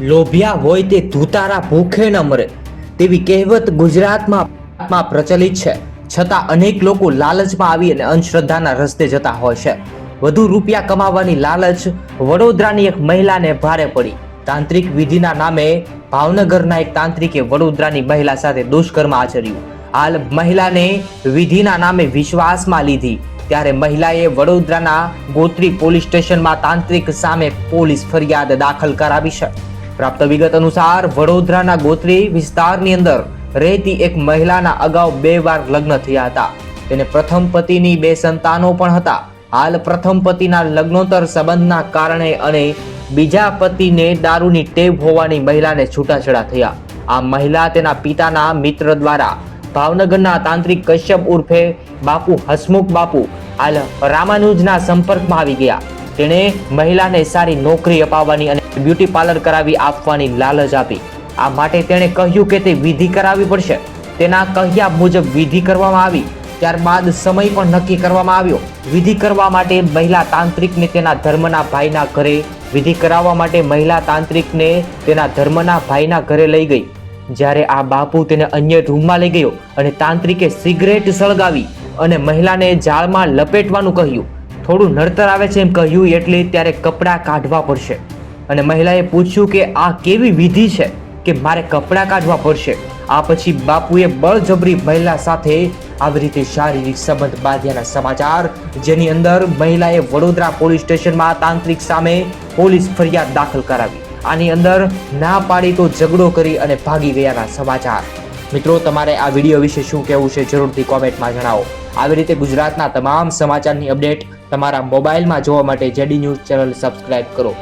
લોભિયા હોય તે ધૂતારા ભૂખે ન મરે તેવી કહેવત ગુજરાતમાં પ્રચલિત છે. છતાં અનેક લોકો લાલચમાં આવી અને અંધશ્રદ્ધાના રસ્તે જતા હોય છે. વધુ રૂપિયા કમાવાની લાલચ વડોદરાની એક મહિલાને ભારે પડી. તાંત્રિક વિધિના નામે ભાવનગરના એક તાંત્રિકે વડોદરાની મહિલા સાથે દુષ્કર્મ આચર્યું. હાલ મહિલાને વિધિના નામે વિશ્વાસમાં લીધી ત્યારે મહિલાએ વડોદરાના ગોત્રી પોલીસ સ્ટેશનમાં તાંત્રિક સામે પોલીસ ફરિયાદ દાખલ કરાવી છે. પ્રાપ્ત વિગત અનુસાર વડોદરાના ગોત્રી વિસ્તારની અંદર રહેતી એક મહિલાના અગાઉ 2 વાર લગ્ન થયા હતા. તેને પ્રથમ પતિની 2 સંતાનો પણ હતા. હાલ પ્રથમ પતિના લગ્નોત્તર સંબંધના કારણે અને બીજા પતિને દારૂની ટેવ હોવાની મહિલાને છૂટાછેડા થયા. આ મહિલા તેના પિતાના મિત્ર દ્વારા ભાવનગરના તાંત્રિક કશ્યપ ઉર્ફે બાપુ હસમુખ બાપુ હાલ રામાનુજના સંપર્કમાં આવી ગયા. તેણે મહિલાને સારી નોકરી અપાવવાની અને બ્યુટી પાર્લર કરાવી આપવાની લાલચ આપી. આ માટે તેણે કહ્યું કે તે વિધિ કરાવવી પડશે. તેના કહ્યા મુજબ વિધિ કરવામાં આવી. ત્યારબાદ સમય પણ નક્કી કરવામાં આવ્યો. વિધિ કરવા માટે મહિલા તાંત્રિકને તેના ધર્મના ભાઈના ઘરે વિધિ કરાવવા માટે મહિલા તાંત્રિકને તેના ધર્મના ભાઈના ઘરે લઈ ગઈ. જ્યારે આ બાપુ તેને અન્ય રૂમમાં લઈ ગયો અને તાંત્રિકે સિગરેટ સળગાવી અને મહિલાને જાળમાં લપેટવાનું કહ્યું. થોડું નડતર આવે છે એમ કહ્યું એટલે ત્યારે કપડાં કાઢવા પડશે અને મહિલાએ પૂછ્યું કે આ કેવી વિધિ છે કે મારે કપડાં કાઢવા પડશે. આ પછી બાપુએ બળજબરી મહિલા સાથે આવી રીતે શારીરિક સંબંધ બાંધ્યાના સમાચાર, જેની અંદર મહિલાએ વડોદરા પોલીસ સ્ટેશનમાં તાંત્રિક સામે પોલીસ ફરિયાદ દાખલ કરાવી. આની અંદર ના પાડી તો ઝઘડો કરી અને ભાગી ગયાના સમાચાર. મિત્રો, તમારે આ વિડીયો વિશે શું કહેવું છે જરૂરથી કોમેન્ટમાં જણાવો. આવી રીતે ગુજરાતના તમામ સમાચારની અપડેટ તમારા મોબાઈલમાં જોવા માટે જેડી ન્યૂઝ ચેનલ સબસ્ક્રાઇબ કરો.